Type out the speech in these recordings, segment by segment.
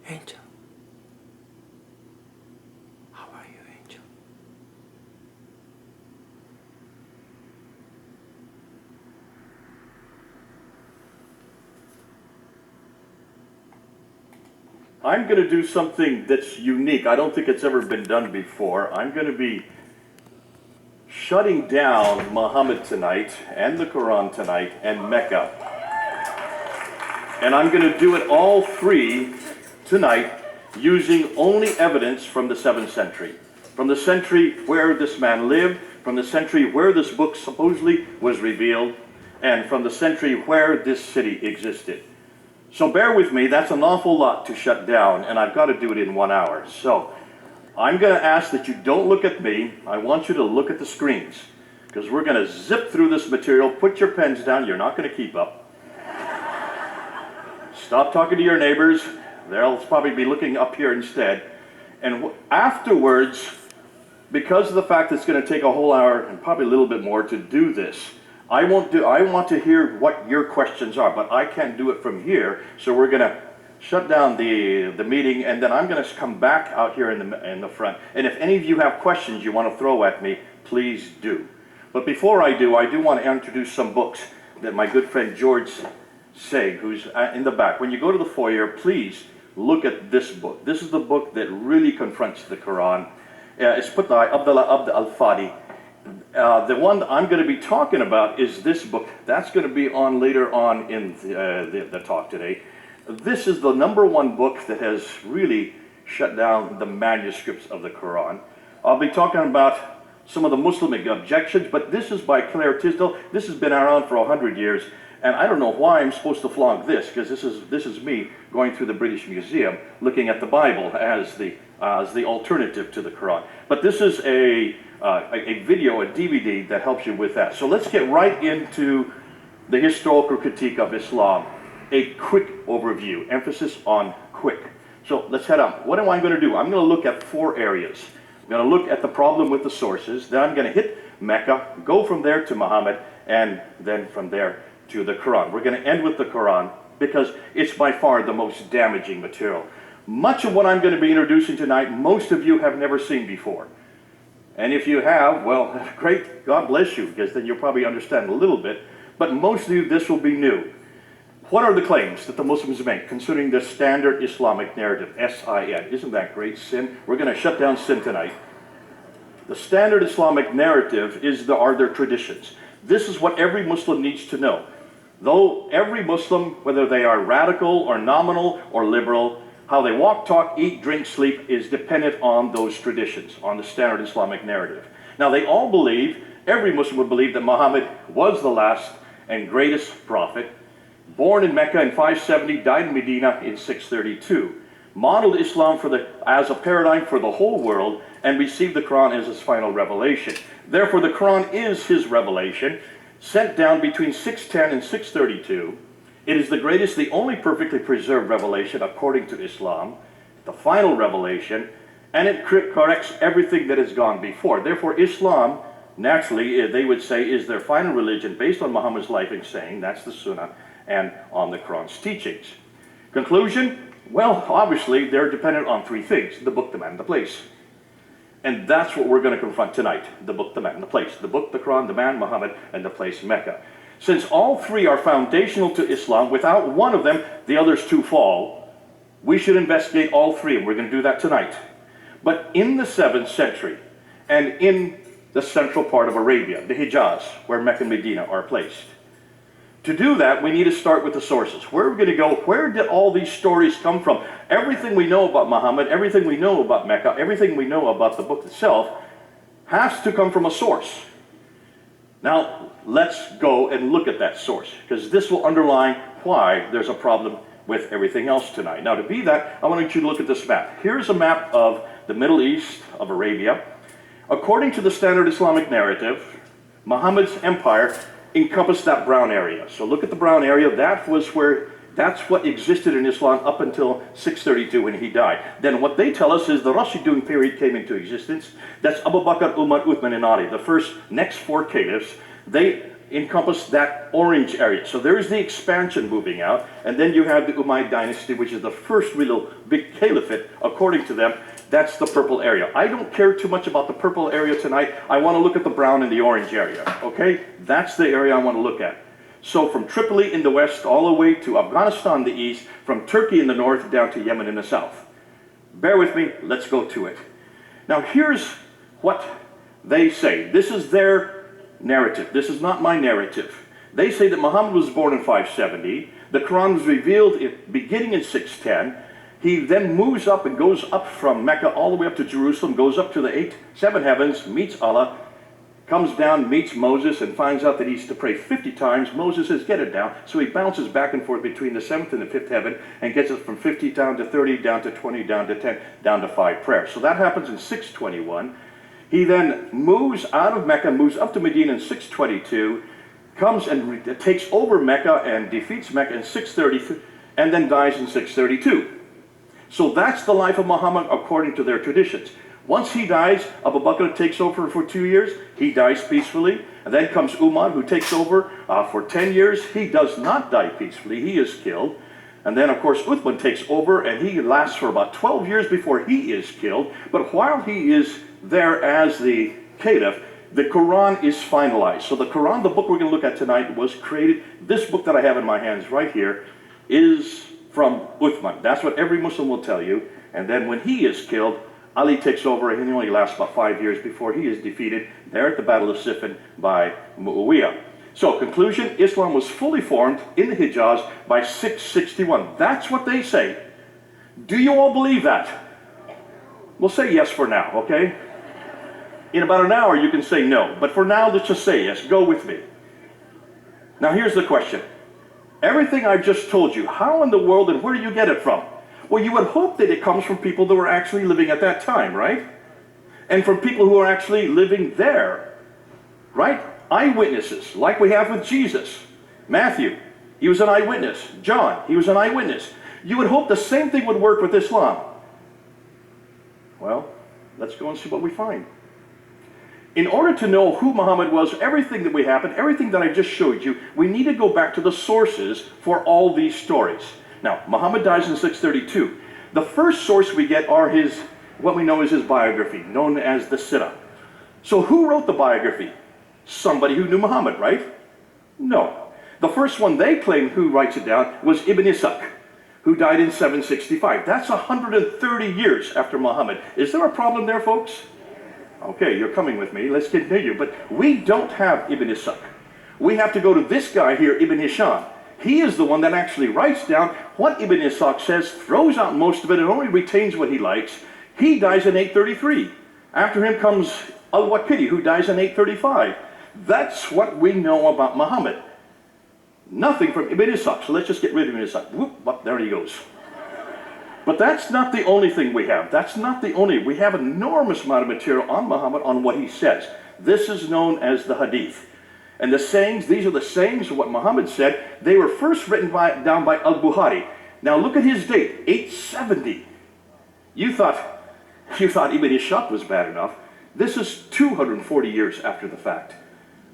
Angel. How are you, Angel? I'm going to do something that's unique. I don't think it's ever been done before. I'm going to be shutting down Muhammad tonight, and the Quran tonight, and Mecca. And I'm going to do it all three tonight using only evidence from the 7th century. From the century where this man lived, from the century where this book supposedly was revealed, and from the century where this city existed. So bear with me, that's an awful lot to shut down, and I've got to do it in 1 hour. So I'm going to ask that you don't look at me. I want you to look at the screens, because we're going to zip through this material. Put your pens down. You're not going to keep up. Stop talking to your neighbors. They'll probably be looking up here instead. And afterwards, because of the fact that it's going to take a whole hour and probably a little bit more to do this, I want to hear what your questions are, but I can't do it from here. So we're going to shut down the meeting, and then I'm going to come back out here in the front. And if any of you have questions you want to throw at me, please do. But before I do want to introduce some books that my good friend George Seg, who's in the back. When you go to the foyer, please look at this book. This is the book that really confronts the Quran. It's put by Abdullah Abd al-Fadi. The one that I'm going to be talking about is this book. That's going to be on later on in the talk today. This is the #1 book that has really shut down the manuscripts of the Quran. I'll be talking about some of the Muslim objections, but this is by Claire Tisdale. This has been around for 100 years. And I don't know why I'm supposed to flog this, because this is me going through the British Museum looking at the Bible as the alternative to the Quran. But this is a video, a DVD that helps you with that. So let's get right into the historical critique of Islam. A quick overview, emphasis on quick. So let's head on. What am I going to do? I'm going to look at 4 areas. I'm going to look at the problem with the sources. Then I'm going to hit Mecca, go from there to Muhammad, and then from there to the Quran. We're going to end with the Quran because it's by far the most damaging material. Much of what I'm going to be introducing tonight, most of you have never seen before. And if you have, well, great, God bless you, because then you'll probably understand a little bit. But most of you, this will be new. What are the claims that the Muslims make concerning the standard Islamic narrative, S-I-N? Isn't that great? Sin. We're going to shut down sin tonight. The standard Islamic narrative are their traditions. This is what every Muslim needs to know. Though every Muslim, whether they are radical or nominal or liberal, how they walk, talk, eat, drink, sleep is dependent on those traditions, on the standard Islamic narrative. Now they all believe, every Muslim would believe that Muhammad was the last and greatest prophet, born in Mecca in 570, died in Medina in 632, modeled Islam as a paradigm for the whole world, and received the Quran as his final revelation. Therefore the Quran is his revelation, sent down between 610 and 632. It is the greatest, the only perfectly preserved revelation according to Islam, the final revelation, and it corrects everything that has gone before. Therefore Islam, naturally, they would say, is their final religion based on Muhammad's life and saying, that's the Sunnah, and on the Quran's teachings. Conclusion? Well, obviously, they're dependent on 3 things: the book, the man, and the place. And that's what we're going to confront tonight: the book, the man, and the place. The book, the Quran, the man, Muhammad, and the place, Mecca. Since all 3 are foundational to Islam, without one of them, the others 2 fall. We should investigate all 3, and we're going to do that tonight. But in the 7th century, and in the central part of Arabia, the Hijaz, where Mecca and Medina are placed, to do that, we need to start with the sources. Where are we going to go? Where did all these stories come from? Everything we know about Muhammad, everything we know about Mecca, everything we know about the book itself has to come from a source. Now, let's go and look at that source, because this will underline why there's a problem with everything else tonight. Now, to be that, I want you to look at this map. Here's a map of the Middle East, of Arabia. According to the standard Islamic narrative, Muhammad's empire encompassed that brown area. So look at the brown area. That's what existed in Islam up until 632 when he died. Then what they tell us is the Rashidun period came into existence. That's Abu Bakr, Umar, Uthman, and Ali, the next 4 caliphs. They encompass that orange area. So there's the expansion moving out, and then you have the Umayyad dynasty, which is the first real big caliphate, according to them. That's the purple area. I don't care too much about the purple area tonight. I want to look at the brown and the orange area, okay? That's the area I want to look at. So from Tripoli in the west, all the way to Afghanistan in the east, from Turkey in the north, down to Yemen in the south. Bear with me, let's go to it. Now here's what they say. This is their narrative. This is not my narrative. They say that Muhammad was born in 570. The Quran was revealed beginning in 610. He then moves up and goes up from Mecca all the way up to Jerusalem, goes up to the seven heavens, meets Allah, comes down, meets Moses, and finds out that he's to pray 50 times. Moses says, get it down. So he bounces back and forth between the seventh and the fifth heaven and gets it from 50 down to 30, down to 20, down to 10, down to 5 prayers. So that happens in 621. He then moves out of Mecca, moves up to Medina in 622, comes and takes over Mecca and defeats Mecca in 630, and then dies in 632. So that's the life of Muhammad according to their traditions. Once he dies, Abu Bakr takes over for 2 years. He dies peacefully. And then comes Umar, who takes over for 10 years. He does not die peacefully. He is killed. And then, of course, Uthman takes over, and he lasts for about 12 years before he is killed. But while he is there as the caliph, the Quran is finalized. So the Quran, the book we're going to look at tonight, was created. This book that I have in my hands right here is from Uthman. That's what every Muslim will tell you. And then when he is killed, Ali takes over, and he only lasts about 5 years before he is defeated there at the Battle of Siffin by Muawiyah. So, conclusion, Islam was fully formed in the Hijaz by 661. That's what they say. Do you all believe that? We'll say yes for now, okay? In about an hour, you can say no. But for now, let's just say yes. Go with me. Now, here's the question. Everything I've just told you, how in the world and where do you get it from? Well, you would hope that it comes from people that were actually living at that time, right? And from people who are actually living there, right? Eyewitnesses, like we have with Jesus. Matthew, he was an eyewitness. John, he was an eyewitness. You would hope the same thing would work with Islam. Well, let's go and see what we find. In order to know who Muhammad was, everything that we happened, everything that I just showed you, we need to go back to the sources for all these stories. Now, Muhammad dies in 632. The first source we get are what we know is his biography, known as the Sirah. So who wrote the biography? Somebody who knew Muhammad, right? No. The first one they claim who writes it down was Ibn Ishaq, who died in 765. That's 130 years after Muhammad. Is there a problem there, folks? Okay, you're coming with me. Let's continue. But we don't have Ibn Ishaq. We have to go to this guy here, Ibn Hisham. He is the one that actually writes down what Ibn Ishaq says, throws out most of it, and only retains what he likes. He dies in 833. After him comes Al-Waqidi, who dies in 835. That's what we know about Muhammad. Nothing from Ibn Ishaq. So let's just get rid of Ibn Ishaq. Whoop, there he goes. But that's not the only thing we have. That's not the only. We have an enormous amount of material on Muhammad, on what he says. This is known as the Hadith. And the sayings, these are the sayings of what Muhammad said. They were first written down by Al-Bukhari. Now look at his date, 870. You thought Ibn Ishaq was bad enough. This is 240 years after the fact.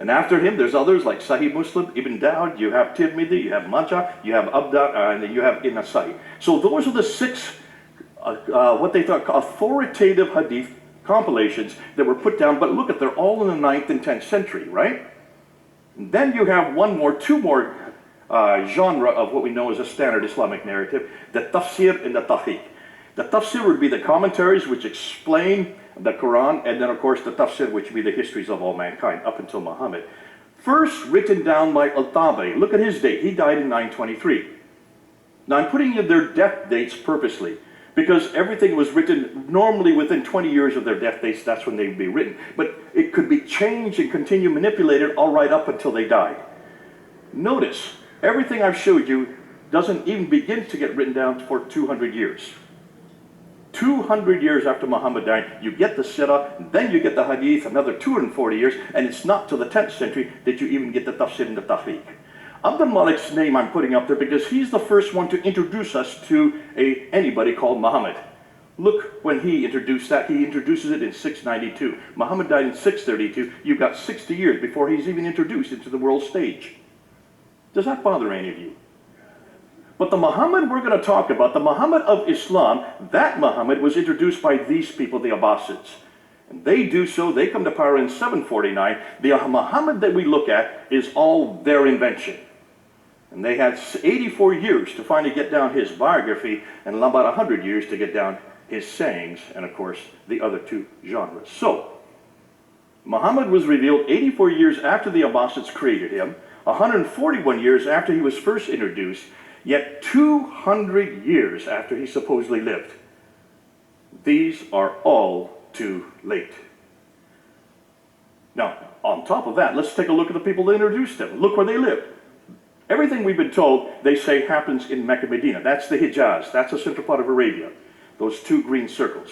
And after him, there's others like Sahih Muslim, Ibn Dawud, you have Tirmidhi, you have Majah, you have Abda, and then you have Nasai. So those are the 6, what they thought authoritative hadith compilations that were put down. But look at, they're all in the 9th and 10th century, right? And then you have two more genre of what we know as a standard Islamic narrative, the tafsir and the tahqiq. The tafsir would be the commentaries which explain the Quran, and then of course the tafsir, which would be the histories of all mankind up until Muhammad. First written down by Al-Tabari. Look at his date. He died in 923. Now I'm putting in their death dates purposely, because everything was written normally within 20 years of their death dates. That's when they'd be written. But it could be changed and continue manipulated all right up until they died. Notice, everything I've showed you doesn't even begin to get written down for 200 years. 200 years after Muhammad died, you get the Sirah, then you get the Hadith, another 240 years, and it's not till the 10th century that you even get the Tafsir and the Tahqiq. Abdul Malik's name I'm putting up there because he's the first one to introduce us to anybody called Muhammad. Look when he introduced that. He introduces it in 692. Muhammad died in 632. You've got 60 years before he's even introduced into the world stage. Does that bother any of you? But the Muhammad we're going to talk about, the Muhammad of Islam, that Muhammad was introduced by these people, the Abbasids. And they do so, they come to power in 749. The Muhammad that we look at is all their invention. And they had 84 years to finally get down his biography, and about 100 years to get down his sayings, and of course, the other two genres. So, Muhammad was revealed 84 years after the Abbasids created him, 141 years after he was first introduced, yet 200 years after he supposedly lived. These are all too late. Now, on top of that, let's take a look at the people that introduced him. Look where they lived. Everything we've been told, they say, happens in Mecca, Medina. That's the Hijaz. That's the central part of Arabia. Those two green circles.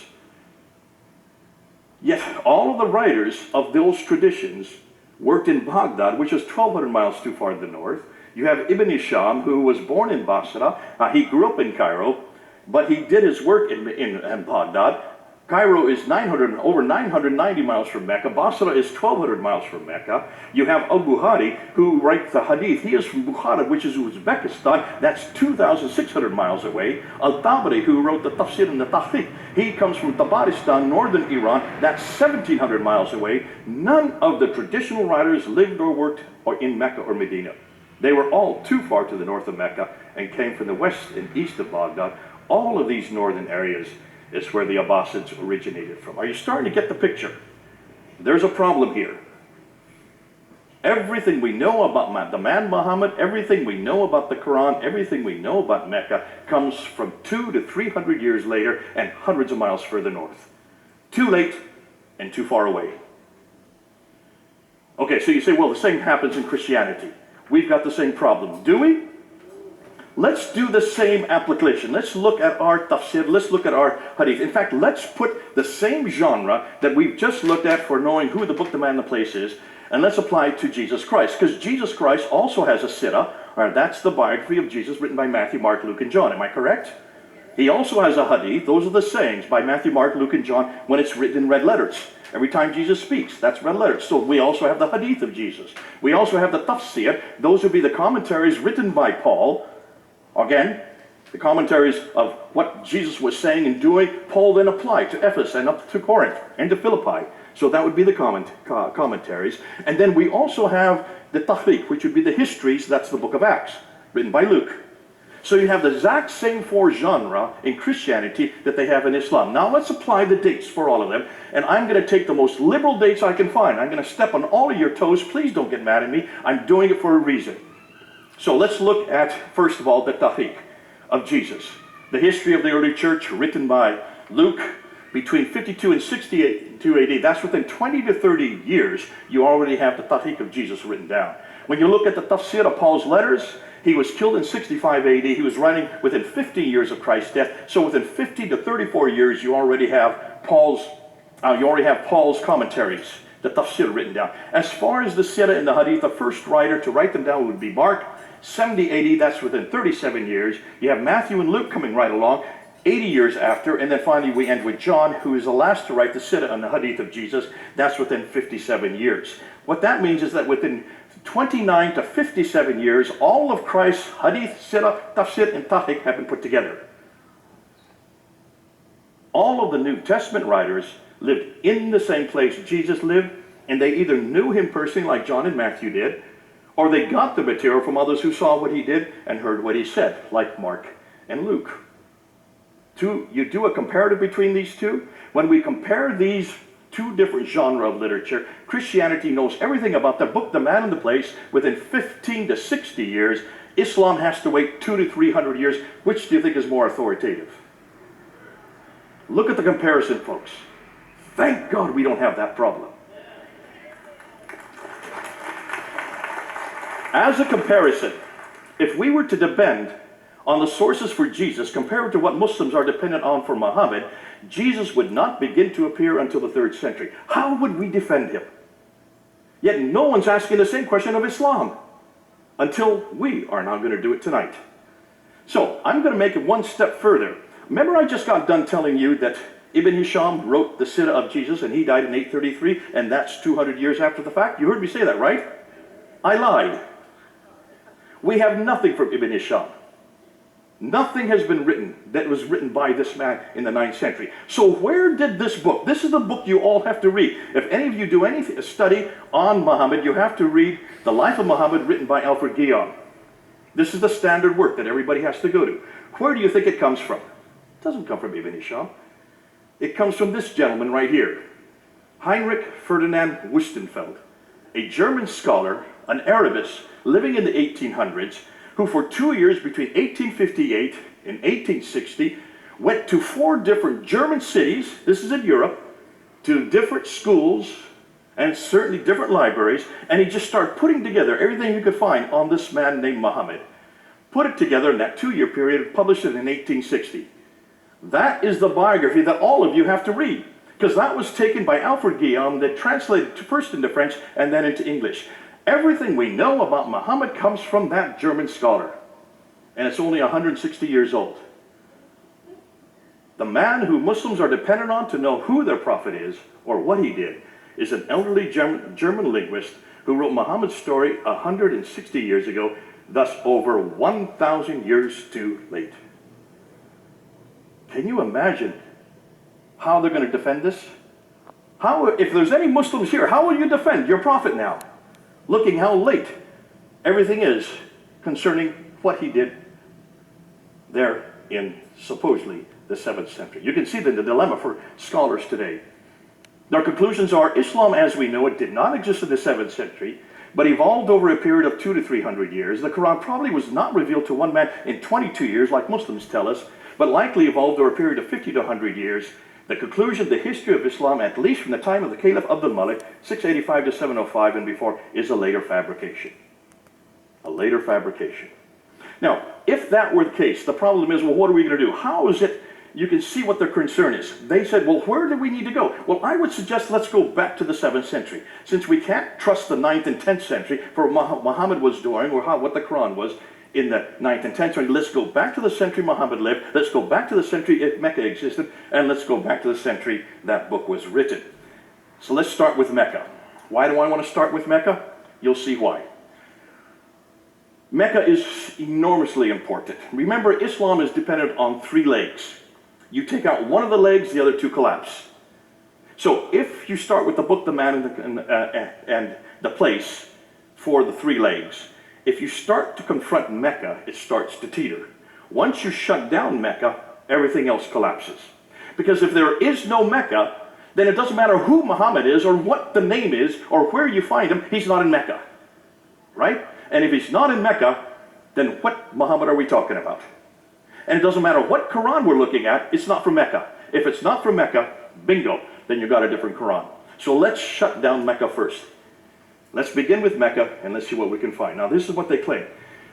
Yet, all of the writers of those traditions worked in Baghdad, which is 1,200 miles too far to the north. You have Ibn Hisham, who was born in Basra. He grew up in Cairo, but he did his work in Baghdad. Cairo is over 990 miles from Mecca. Basra is 1,200 miles from Mecca. You have Al-Bukhari, who writes the Hadith. He is from Bukhara, which is Uzbekistan. That's 2,600 miles away. Al-Tabari, who wrote the Tafsir and the Tahqiq, he comes from Tabaristan, northern Iran. That's 1,700 miles away. None of the traditional writers lived or worked in Mecca or Medina. They were all too far to the north of Mecca and came from the west and east of Baghdad. All of these northern areas is where the Abbasids originated from. Are you starting to get the picture? There's a problem here. Everything we know about the man Muhammad, everything we know about the Quran, everything we know about Mecca comes from 200 to 300 years later and hundreds of miles further north. Too late and too far away. Okay, so you say, well, the same happens in Christianity. We've got the same problem. Do we? Let's do the same application. Let's look at our tafsir. Let's look at our hadith. In fact, let's put the same genre that we've just looked at for knowing who the book, the man, the place is, and let's apply it to Jesus Christ. Because Jesus Christ also has a sirah. That's the biography of Jesus written by Matthew, Mark, Luke, and John. Am I correct? He also has a hadith. Those are the sayings by Matthew, Mark, Luke, and John when it's written in red letters. Every time Jesus speaks, that's red letters. So we also have the hadith of Jesus. We also have the tafsir. Those would be the commentaries written by Paul. Again, the commentaries of what Jesus was saying and doing, Paul then applied to Ephesus and up to Corinth and to Philippi. So that would be the commentaries. And then we also have the tahqiq, which would be the histories. That's the book of Acts, written by Luke. So you have the exact same four genres in Christianity that they have in Islam. Now let's apply the dates for all of them. And I'm going to take the most liberal dates I can find. I'm going to step on all of your toes. Please don't get mad at me. I'm doing it for a reason. So let's look at, first of all, the tahqiq of Jesus. The history of the early church written by Luke between 52 and 62 AD. That's within 20 to 30 years you already have the tahqiq of Jesus written down. When you look at the tafsir of Paul's letters, he was killed in 65 AD. He was writing within 50 years of Christ's death. So within 50 to 34 years you already have Paul's commentaries, the tafsir written down. As far as the sirah and the hadith, the first writer to write them down would be Mark. 70 AD, that's within 37 years. You have Matthew and Luke coming right along, 80 years after, and then finally we end with John, who is the last to write the sirah and the hadith of Jesus. That's within 57 years. What that means is that within 29 to 57 years, all of Christ's hadith, sirah, tafsir, and tahqiq have been put together. All of the New Testament writers lived in the same place Jesus lived, and they either knew him personally like John and Matthew did, or they got the material from others who saw what he did and heard what he said, like Mark and Luke. You do a comparative between these two. When we compare these two different genres of literature, Christianity knows everything about the book, the man, and the place within 15 to 60 years. Islam has to wait 200 to 300 years. Which do you think is more authoritative? Look at the comparison, folks. Thank God we don't have that problem. As a comparison, if we were to depend on the sources for Jesus compared to what Muslims are dependent on for Muhammad, Jesus would not begin to appear until the 3rd century. How would we defend him? Yet no one's asking the same question of Islam until we are now going to do it tonight. So I'm going to make it one step further. Remember I just got done telling you that Ibn Hisham wrote the Sirah of Jesus and he died in 833, and that's 200 years after the fact? You heard me say that, right? I lied. We have nothing from Ibn Hisham. Nothing has been written that was written by this man in the 9th century. So where did this book, this is the book you all have to read. If any of you do any study on Muhammad, you have to read The Life of Muhammad written by Alfred Guillaume. This is the standard work that everybody has to go to. Where do you think it comes from? It doesn't come from Ibn Hisham. It comes from this gentleman right here, Heinrich Ferdinand Wüstenfeld, a German scholar, an Arabist living in the 1800s, who for 2 years between 1858 and 1860 went to 4 different German cities, this is in Europe, to different schools and certainly different libraries, and he just started putting together everything he could find on this man named Muhammad. Put it together in that 2-year period, published it in 1860. That is the biography that all of you have to read, because that was taken by Alfred Guillaume, that translated first into French and then into English. Everything we know about Muhammad comes from that German scholar, and it's only 160 years old. The man who Muslims are dependent on to know who their prophet is or what he did is an elderly German linguist who wrote Muhammad's story 160 years ago, thus over 1,000 years too late. Can you imagine how they're going to defend this? How, if there's any Muslims here, how will you defend your prophet now? Looking how late everything is concerning what he did there in supposedly the 7th century. You can see the dilemma for scholars today. Their conclusions are Islam as we know it did not exist in the 7th century, but evolved over a period of 200 to 300 years. The Quran probably was not revealed to one man in 22 years like Muslims tell us, but likely evolved over a period of 50 to 100 years. The conclusion, the history of Islam, at least from the time of the Caliph Abdul Malik, 685 to 705 and before, is a later fabrication. A later fabrication. Now, if that were the case, the problem is, well, what are we going to do? How is it? You can see what their concern is. They said, well, where do we need to go? Well, I would suggest let's go back to the 7th century. Since we can't trust the 9th and 10th century for what Muhammad was doing or what the Quran was in the 9th and 10th century, let's go back to the century Muhammad lived, let's go back to the century if Mecca existed, and let's go back to the century that book was written. So let's start with Mecca. Why do I want to start with Mecca? You'll see why. Mecca is enormously important. Remember, Islam is dependent on 3 legs. You take out one of the legs, the other 2 collapse. So if you start with the book, the man, and the place for the 3 legs, if you start to confront Mecca, it starts to teeter. Once you shut down Mecca, everything else collapses. Because if there is no Mecca, then it doesn't matter who Muhammad is or what the name is or where you find him, he's not in Mecca. Right? And if he's not in Mecca, then what Muhammad are we talking about? And it doesn't matter what Quran we're looking at, it's not from Mecca. If it's not from Mecca, bingo, then you've got a different Quran. So let's shut down Mecca first. Let's begin with Mecca and let's see what we can find. Now this is what they claim.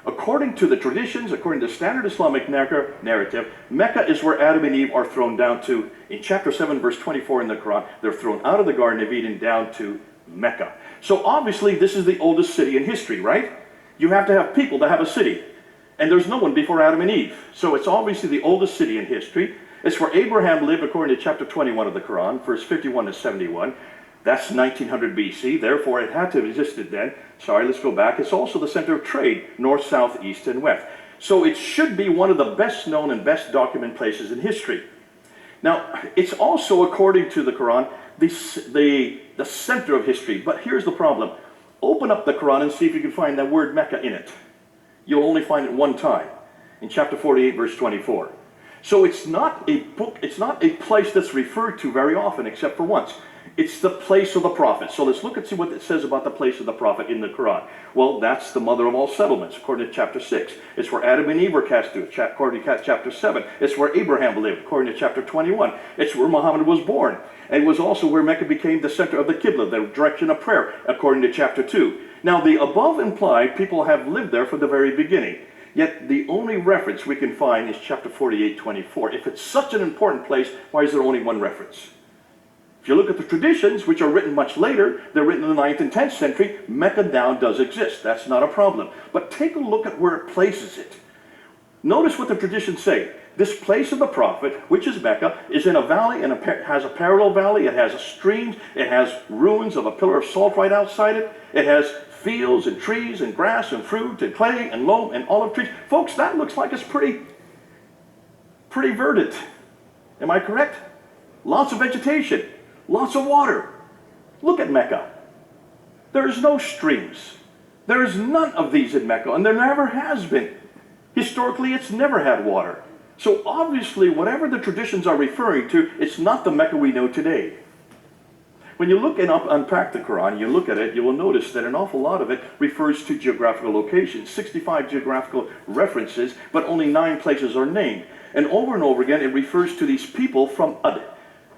According to the traditions, according to standard Islamic narrative, Mecca is where Adam and Eve are thrown down to. In chapter 7, verse 24 in the Quran, they're thrown out of the Garden of Eden down to Mecca. So obviously this is the oldest city in history, right? You have to have people to have a city. And there's no one before Adam and Eve. So it's obviously the oldest city in history. It's where Abraham lived according to chapter 21 of the Quran, verse 51 to 71. That's 1900 BC, therefore it had to have existed then. Sorry, let's go back. It's also the center of trade, north, south, east, and west. So it should be one of the best known and best documented places in history. Now, it's also, according to the Quran, the center of history. But here's the problem. Open up the Quran and see if you can find that word Mecca in it. You'll only find it one time, in chapter 48, verse 24. So it's not a book, it's not a place that's referred to very often, except for once. It's the place of the prophet. So let's look and see what it says about the place of the prophet in the Quran. Well, that's the mother of all settlements, according to chapter 6. It's where Adam and Eve were cast to, according to chapter 7. It's where Abraham lived, according to chapter 21. It's where Muhammad was born. And it was also where Mecca became the center of the Qibla, the direction of prayer, according to chapter 2. Now, the above implied people have lived there from the very beginning. Yet the only reference we can find is chapter 48, 24. If it's such an important place, why is there only one reference? If you look at the traditions, which are written much later, they're written in the 9th and 10th century, Mecca now does exist. That's not a problem. But take a look at where it places it. Notice what the traditions say. This place of the prophet, which is Mecca, is in a valley and has a parallel valley. It has a stream. It has ruins of a pillar of salt right outside it. It has fields and trees and grass and fruit and clay and loam and olive trees. Folks, that looks like it's pretty verdant. Am I correct? Lots of vegetation. Lots of water. Look at Mecca. There is no streams. There is none of these in Mecca, and there never has been. Historically, it's never had water. So obviously, whatever the traditions are referring to, it's not the Mecca we know today. When you look and unpack the Quran, you look at it, you will notice that an awful lot of it refers to geographical locations. 65 geographical references, but only 9 places are named. And over again, it refers to these people from Ad.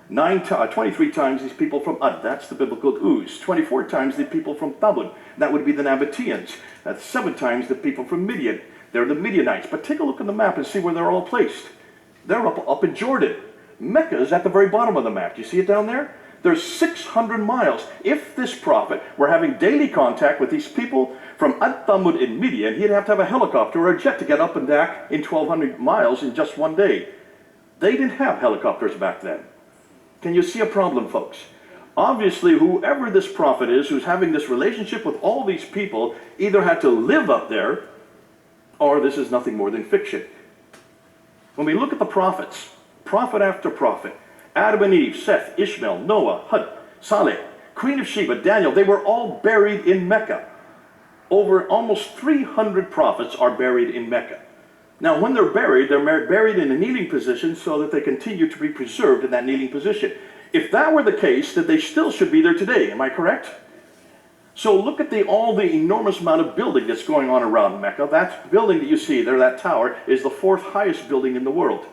23 times these people from Ad, that's the biblical Uz. 24 times the people from Tabun, that would be the Nabateans. That's 7 times the people from Midian. They're the Midianites. But take a look at the map and see where they're all placed. They're up in Jordan. Mecca is at the very bottom of the map. Do you see it down there? There's 600 miles. If this prophet were having daily contact with these people from Ad-Thamud in Midian, he'd have to have a helicopter or a jet to get up and back in 1,200 miles in just one day. They didn't have helicopters back then. Can you see a problem, folks? Obviously, whoever this prophet is who's having this relationship with all these people either had to live up there, or this is nothing more than fiction. When we look at the prophets, prophet after prophet, Adam and Eve, Seth, Ishmael, Noah, Hud, Saleh, Queen of Sheba, Daniel, they were all buried in Mecca. Over almost 300 prophets are buried in Mecca. Now, when they're buried in a kneeling position so that they continue to be preserved in that kneeling position. If that were the case, then they still should be there today. Am I correct? So look at all the enormous amount of building that's going on around Mecca. That building that you see there, that tower, is the 4th highest building in the world.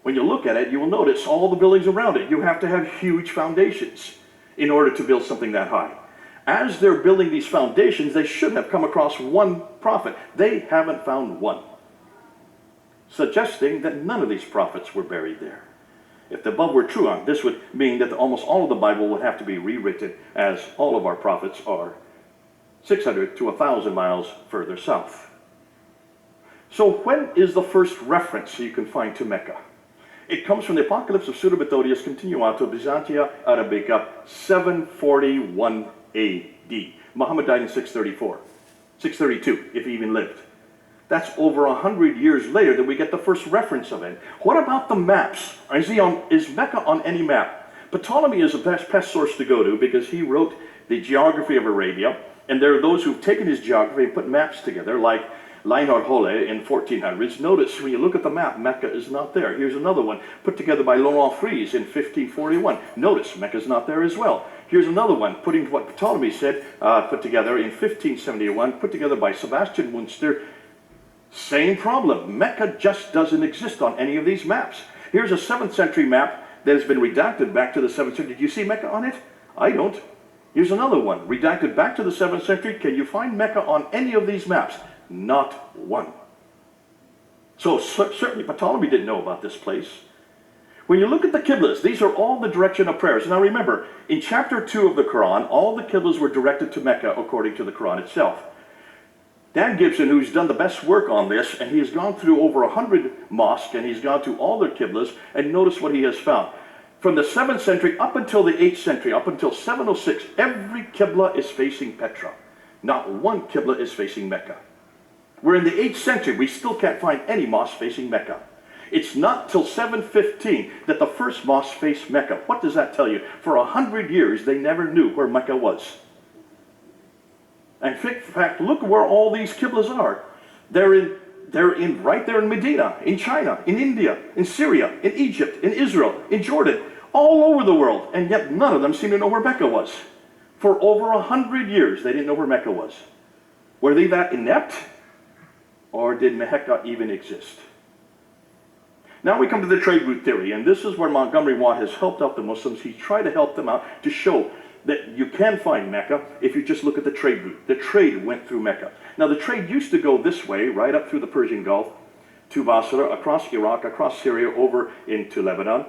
When you look at it, you will notice all the buildings around it. You have to have huge foundations in order to build something that high. As they're building these foundations, they should have come across one prophet. They haven't found one, suggesting that none of these prophets were buried there. If the above were true, this would mean that almost all of the Bible would have to be rewritten, as all of our prophets are 600 to 1,000 miles further south. So when is the first reference you can find to Mecca? It comes from the Apocalypse of Pseudo-Methodius Continuato Byzantia Arabica, 741 AD. Muhammad died in 632, if he even lived. That's over 100 years later that we get the first reference of it. What about the maps? Is Mecca on any map? Ptolemy is the best source to go to because he wrote the geography of Arabia, and there are those who've taken his geography and put maps together, like Leonhard Holle in 1400s. Notice when you look at the map, Mecca is not there. Here's another one put together by Laurent Fries in 1541. Notice Mecca is not there as well. Here's another one putting what Ptolemy said, put together in 1571, put together by Sebastian Munster. Same problem. Mecca just doesn't exist on any of these maps. Here's a 7th century map that has been redacted back to the 7th century. Did you see Mecca on it? I don't. Here's another one, redacted back to the 7th century. Can you find Mecca on any of these maps? Not one. So certainly Ptolemy didn't know about this place. When you look at the Qiblas, these are all the direction of prayers. Now remember, in chapter 2 of the Quran, all the Qiblas were directed to Mecca according to the Quran itself. Dan Gibson, who's done the best work on this, and he has gone through over 100 mosques, and he's gone through all their Qiblas, and notice what he has found. From the 7th century up until the 8th century, up until 706, every Qibla is facing Petra. Not one Qibla is facing Mecca. We're in the 8th century, we still can't find any mosque facing Mecca. It's not till 715 that the first mosque faced Mecca. What does that tell you? For 100 years, they never knew where Mecca was. And in fact, look where all these Qiblas are. They're right there in Medina, in China, in India, in Syria, in Egypt, in Israel, in Jordan, all over the world. And yet none of them seem to know where Mecca was. For over 100 years, they didn't know where Mecca was. Were they that inept? Or did Mecca even exist? Now we come to the trade route theory, and this is where Montgomery Watt has helped out the Muslims. He's tried to help them out to show that you can find Mecca if you just look at the trade route. The trade went through Mecca. Now the trade used to go this way, right up through the Persian Gulf, to Basra, across Iraq, across Syria, over into Lebanon.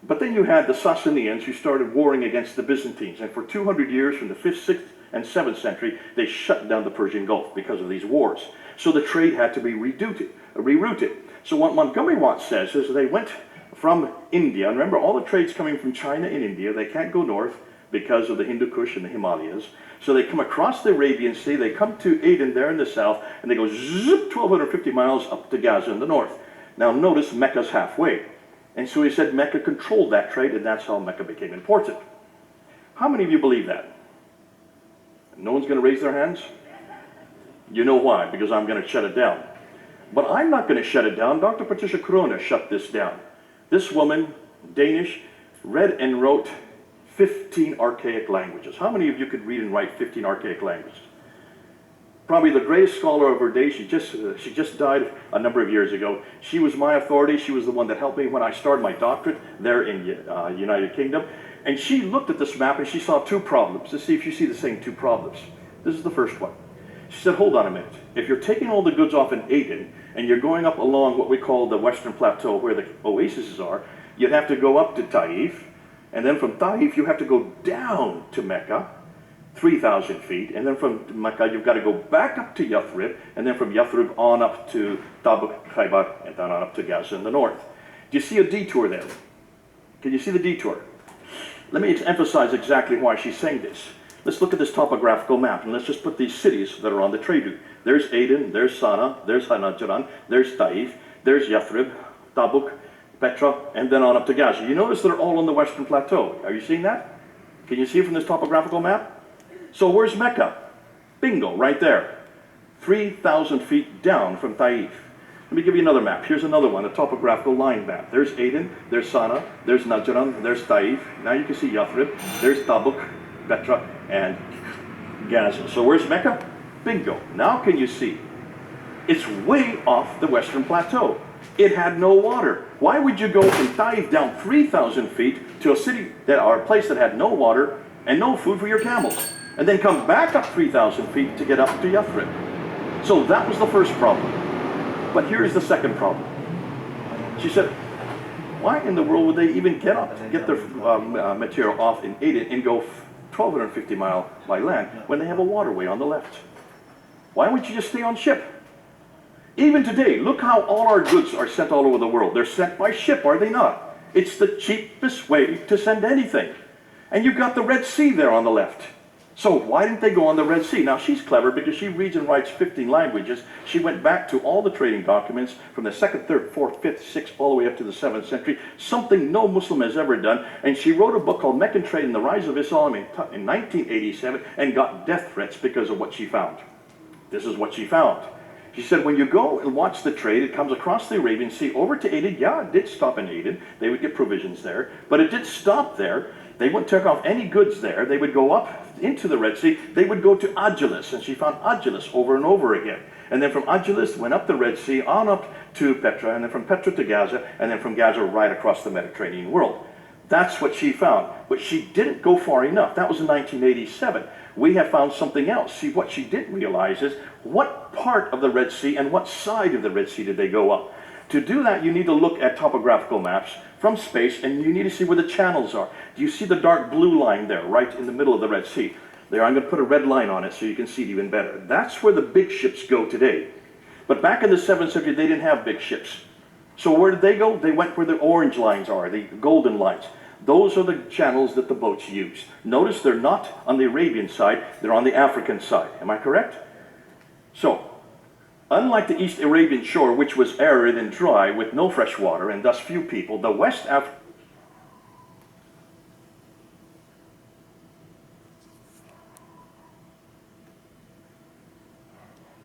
But then you had the Sassanians who started warring against the Byzantines. And for 200 years, from the 5th, 6th, and 7th century, they shut down the Persian Gulf because of these wars. So the trade had to be reroute it. So what Montgomery Watt says is they went from India, and remember all the trade's coming from China and India, they can't go north because of the Hindu Kush and the Himalayas. So they come across the Arabian Sea, they come to Aden there in the south, and they go zip 1,250 miles up to Gaza in the north. Now notice Mecca's halfway. And so he said Mecca controlled that trade, and that's how Mecca became important. How many of you believe that? No one's going to raise their hands? You know why? Because I'm going to shut it down. But I'm not going to shut it down. Dr. Patricia Corona shut this down. This woman, Danish, read and wrote 15 archaic languages. How many of you could read and write 15 archaic languages? Probably the greatest scholar of her day. She just died a number of years ago. She was my authority. She was the one that helped me when I started my doctorate there in United Kingdom. And she looked at this map and she saw two problems. Let's see if you see the same two problems. This is the first one. She said, hold on a minute. If you're taking all the goods off in Aden and you're going up along what we call the Western Plateau where the oases are, you'd have to go up to Taif. And then from Taif, you have to go down to Mecca, 3,000 feet. And then from Mecca, you've got to go back up to Yathrib. And then from Yathrib on up to Tabuk, Khaybar, and then on up to Gaza in the north. Do you see a detour there? Can you see the detour? Let me emphasize exactly why she's saying this. Let's look at this topographical map, and let's just put these cities that are on the trade route. There's Aden, there's Sana'a, there's Hanajaran, there's Taif, there's Yathrib, Tabuk, Petra, and then on up to Gaza. You notice they're all on the Western Plateau. Are you seeing that? Can you see it from this topographical map? So where's Mecca? Bingo, right there. 3,000 feet down from Taif. Let me give you another map. Here's another one, a topographical line map. There's Aden, there's Sana'a, there's Najran, there's Taif. Now you can see Yathrib, there's Tabuk, Petra, and Gaza. So where's Mecca? Bingo. Now can you see? It's way off the Western Plateau. It had no water. Why would you go from Taif down 3,000 feet to a city or a place that had no water and no food for your camels, and then come back up 3,000 feet to get up to Yathrib? So that was the first problem. But here's the second problem. She said, why in the world would they even get their material off in Aden and go 1,250 miles by land when they have a waterway on the left? Why wouldn't you just stay on ship? Even today, look how all our goods are sent all over the world. They're sent by ship, are they not? It's the cheapest way to send anything. And you've got the Red Sea there on the left. So why didn't they go on the Red Sea? Now she's clever because she reads and writes 15 languages. She went back to all the trading documents from the 2nd, 3rd, 4th, 5th, 6th, all the way up to the 7th century, something no Muslim has ever done. And she wrote a book called Meccan Trade and the Rise of Islam in 1987 and got death threats because of what she found. This is what she found. She said, when you go and watch the trade, it comes across the Arabian Sea over to Aden. Yeah, it did stop in Aden. They would get provisions there. But it did stop there. They wouldn't take off any goods there. They would go up into the Red Sea. They would go to Agilis, and she found Agilis over and over again. And then from Agilis, went up the Red Sea, on up to Petra, and then from Petra to Gaza, and then from Gaza right across the Mediterranean world. That's what she found. But she didn't go far enough. That was in 1987. We have found something else. See, what she didn't realize is what part of the Red Sea and what side of the Red Sea did they go up? To do that, you need to look at topographical maps from space, and you need to see where the channels are. Do you see the dark blue line there, right in the middle of the Red Sea? There, I'm going to put a red line on it so you can see it even better. That's where the big ships go today. But back in the 7th century, they didn't have big ships. So where did they go? They went where the orange lines are, the golden lines. Those are the channels that the boats use. Notice they're not on the Arabian side, they're on the African side. Am I correct? So, unlike the East Arabian shore, which was arid and dry with no fresh water and thus few people, the West